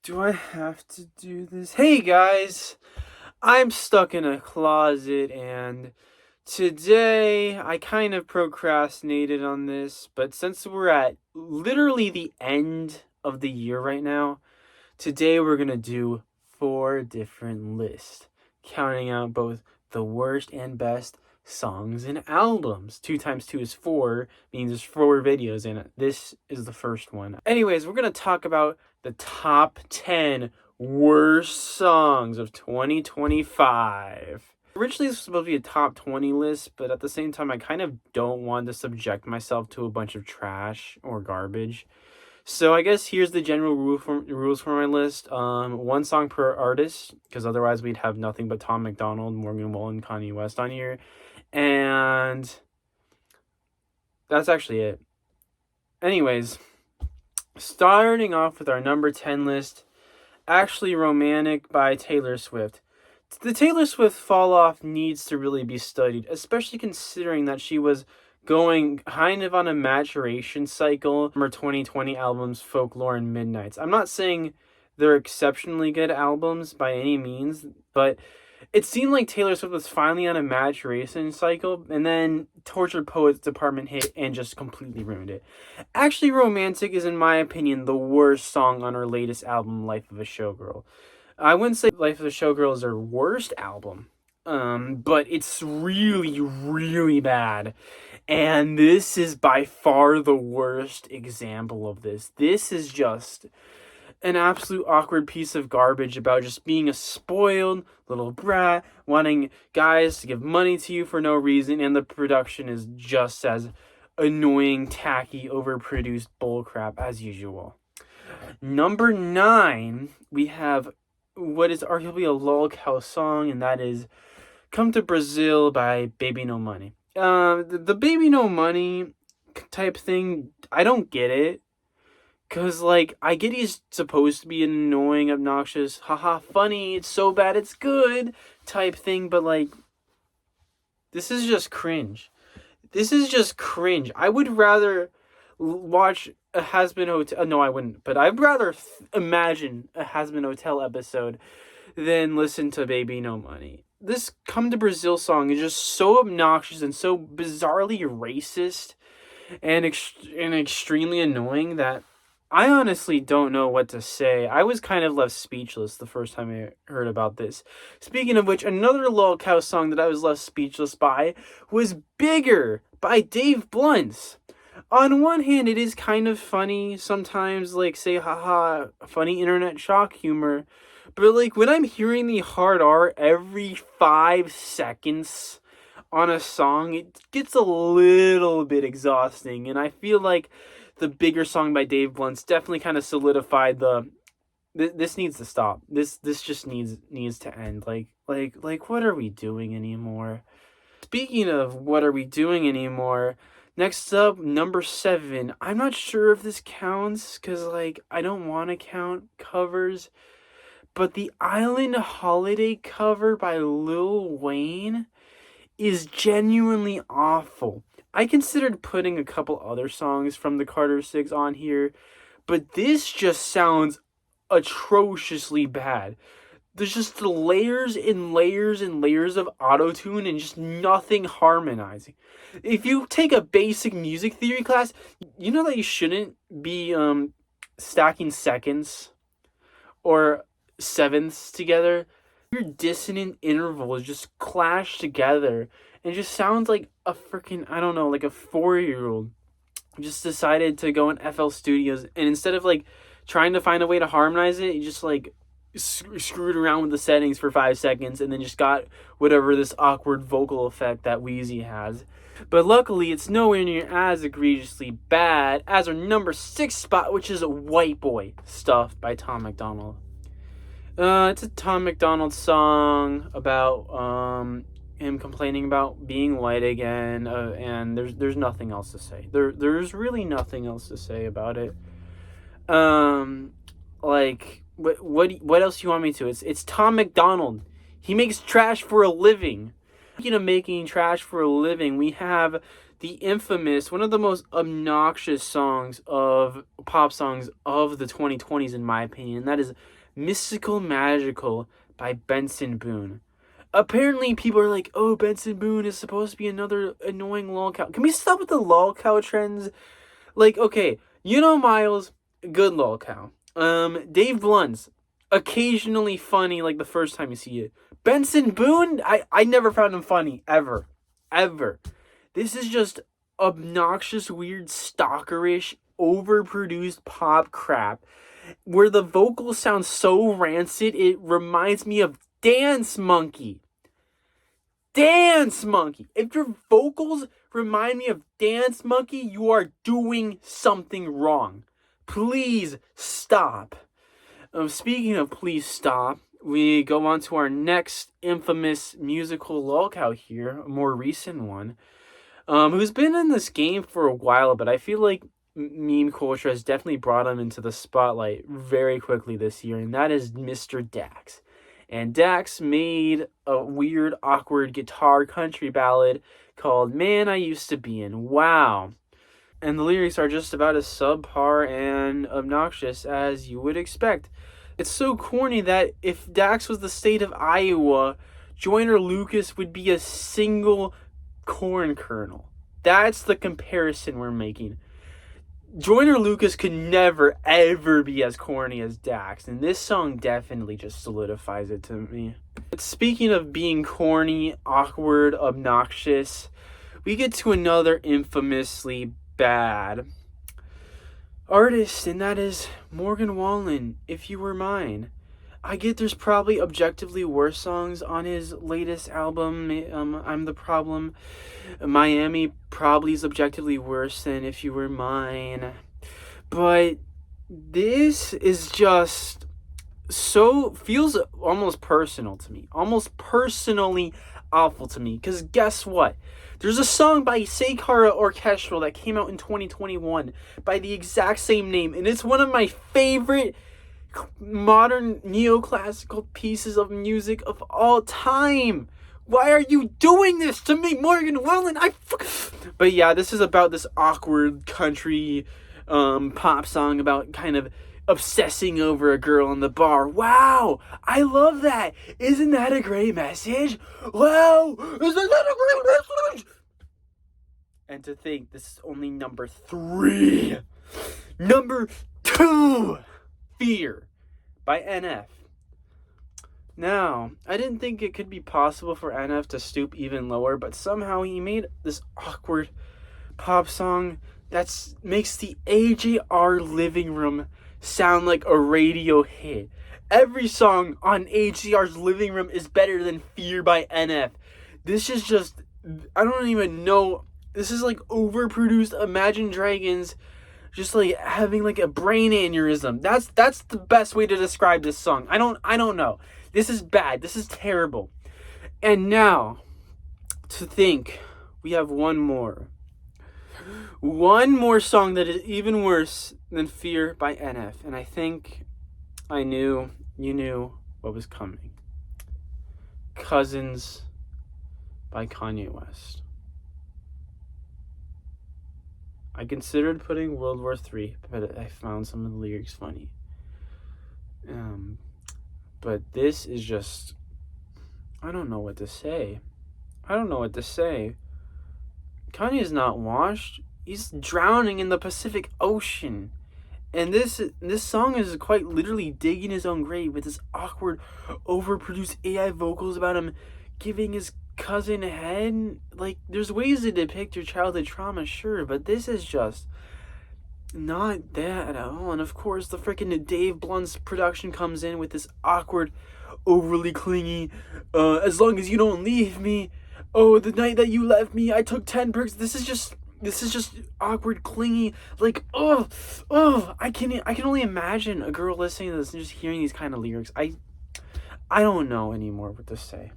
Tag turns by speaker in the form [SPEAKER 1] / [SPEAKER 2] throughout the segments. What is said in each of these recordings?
[SPEAKER 1] Do I have to do this? Hey guys, I'm stuck in a closet and today I kind of procrastinated on this, but since we're at literally the end of the year right now, today we're going to do 4 different lists, counting out both the worst and best songs and albums. 2 times 2 is 4, means there's 4 videos in it. This is the first one. Anyways, we're going to talk about the top 10 worst songs of 2025. Originally, this was supposed to be a top 20 list, but at the same time, I kind of don't want to subject myself to a bunch of trash or garbage. So I guess here's the general rules for my list. 1 song per artist, because otherwise we'd have nothing but Tom MacDonald, Morgan Wallen, Kanye West on here. And that's actually it. Anyways, starting off with our number 10 list, Actually Romantic by Taylor Swift. The Taylor Swift fall off needs to really be studied, especially considering that she was going kind of on a maturation cycle from her 2020 albums Folklore and Midnights. I'm not saying they're exceptionally good albums by any means, but it seemed like Taylor Swift was finally on a maturation cycle, and then Tortured Poets Department hit and just completely ruined it. Actually Romantic is, in my opinion, the worst song on her latest album, Life of a Showgirl. I wouldn't say Life of a Showgirl is her worst album, but it's really, really bad. And this is by far the worst example of this. This is just an absolute awkward piece of garbage about just being a spoiled little brat, wanting guys to give money to you for no reason, and the production is just as annoying, tacky, overproduced bullcrap as usual. Number 9, we have what is arguably a lolcow song, and that is Come to Brazil by Baby No Money. The Baby No Money type thing, I don't get it. Because, like, I get he's supposed to be an annoying, obnoxious, haha, funny, it's so bad it's good type thing, but, like, this is just cringe. This is just cringe. I would rather watch a Has-Been Hotel... No, I wouldn't. But I'd rather imagine a Has-Been Hotel episode than listen to Baby No Money. This Come to Brazil song is just so obnoxious and so bizarrely racist and extremely annoying that I honestly don't know what to say. I was kind of left speechless the first time I heard about this. Speaking of which, another lolcow song that I was left speechless by was Bigger by Dave Blunt. On one hand, it is kind of funny sometimes, like, say, haha, funny internet shock humor. But, like, when I'm hearing the hard R every 5 seconds on a song, it gets a little bit exhausting. And I feel like the Bigger song by Dave Blunt's definitely kind of solidified this needs to stop. This just needs to end. Like what are we doing anymore? Speaking of what are we doing anymore, next up, number 7. I'm not sure if this counts because, like, I don't want to count covers, but the Island Holiday cover by Lil Wayne is genuinely awful. I considered putting a couple other songs from the Carter 6 on here, but this just sounds atrociously bad. There's just layers and layers and layers of auto-tune and just nothing harmonizing. If you take a basic music theory class, you know that you shouldn't be stacking seconds or sevenths together. Your dissonant intervals just clash together and just sounds like a freaking, I don't know, like a 4-year-old just decided to go in FL Studios, and instead of, like, trying to find a way to harmonize it, you just, like, screwed around with the settings for 5 seconds and then just got whatever this awkward vocal effect that Wheezy has. But luckily, it's nowhere near as egregiously bad as our number 6 spot, which is White Boy Stuff by Tom MacDonald. It's a Tom MacDonald song about him complaining about being white again, and there's nothing else to say. There's really nothing else to say about it. Like, what else do you want me to? It's Tom MacDonald. He makes trash for a living. Speaking of making trash for a living, we have the infamous, one of the most obnoxious songs of pop songs of the 2020s, in my opinion. And that is Mystical Magical by Benson Boone. Apparently, people are like, oh, Benson Boone is supposed to be another annoying lolcow. Can we stop with the lolcow trends? Like, okay, Miles, good lolcow. Dave Blunt's occasionally funny, like the first time you see it. Benson Boone, I never found him funny, ever. Ever. This is just obnoxious, weird, stalkerish, overproduced pop crap where the vocals sound so rancid, it reminds me of Dance Monkey. Dance Monkey. If your vocals remind me of Dance Monkey, you are doing something wrong. Please stop. Speaking of please stop, we go on to our next infamous musical lolcow here, a more recent one, who's been in this game for a while, but I feel like meme culture has definitely brought him into the spotlight very quickly this year, and that is Mr. Dax. And Dax made a weird, awkward guitar country ballad called Man I Used to Be In. Wow. And the lyrics are just about as subpar and obnoxious as you would expect. It's so corny that if Dax was the state of Iowa, Joyner Lucas would be a single corn kernel. That's the comparison we're making. Joyner Lucas could never, ever be as corny as Dax, and this song definitely just solidifies it to me. But speaking of being corny, awkward, obnoxious, we get to another infamously bad artist, and that is Morgan Wallen, If You Were Mine. I get there's probably objectively worse songs on his latest album, I'm the Problem. Miami probably is objectively worse than If You Were Mine. But this is just feels almost personal to me. Almost personally awful to me. Because guess what? There's a song by Seikara Orchestral that came out in 2021 by the exact same name. And it's one of my favorite modern neoclassical pieces of music of all time. Why are you doing this to me, Morgan Wallen? But yeah, this is about this awkward country pop song about kind of obsessing over a girl in the bar. Wow, I love that. Isn't that a great message? Wow, isn't that a great message? And to think this is only number 3. Number 2, Fear by NF. Now, I didn't think it could be possible for NF to stoop even lower, but somehow he made this awkward pop song that makes the AJR living room sound like a radio hit. Every song on AJR's living room is better than Fear by NF. This is just, I don't even know, this is like overproduced Imagine Dragons just like having like a brain aneurysm. That's the best way to describe this song. I don't know. This is bad. This is terrible. And now, to think, we have one more song that is even worse than Fear by NF. And I think I knew you knew what was coming. Cousins by Kanye West. I considered putting World War III, but I found some of the lyrics funny. But this is just, I don't know what to say. Kanye is not washed. He's drowning in the Pacific Ocean. And this song is quite literally digging his own grave with this awkward, overproduced AI vocals about him giving his cousin head. Like, there's ways to depict your childhood trauma, sure, but this is just not that at all. And of course, the freaking Dave Blunt's production comes in with this awkward, overly clingy, as long as you don't leave me. Oh, the night that you left me, I took 10 perks. This is just awkward, clingy, like, I can only imagine a girl listening to this and just hearing these kind of lyrics. I don't know anymore what to say.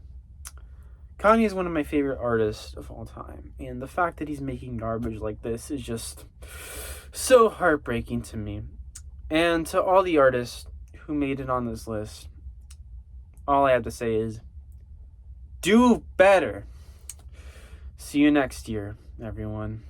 [SPEAKER 1] Kanye is one of my favorite artists of all time, and the fact that he's making garbage like this is just so heartbreaking to me. And to all the artists who made it on this list, all I have to say is, do better. See you next year. everyone.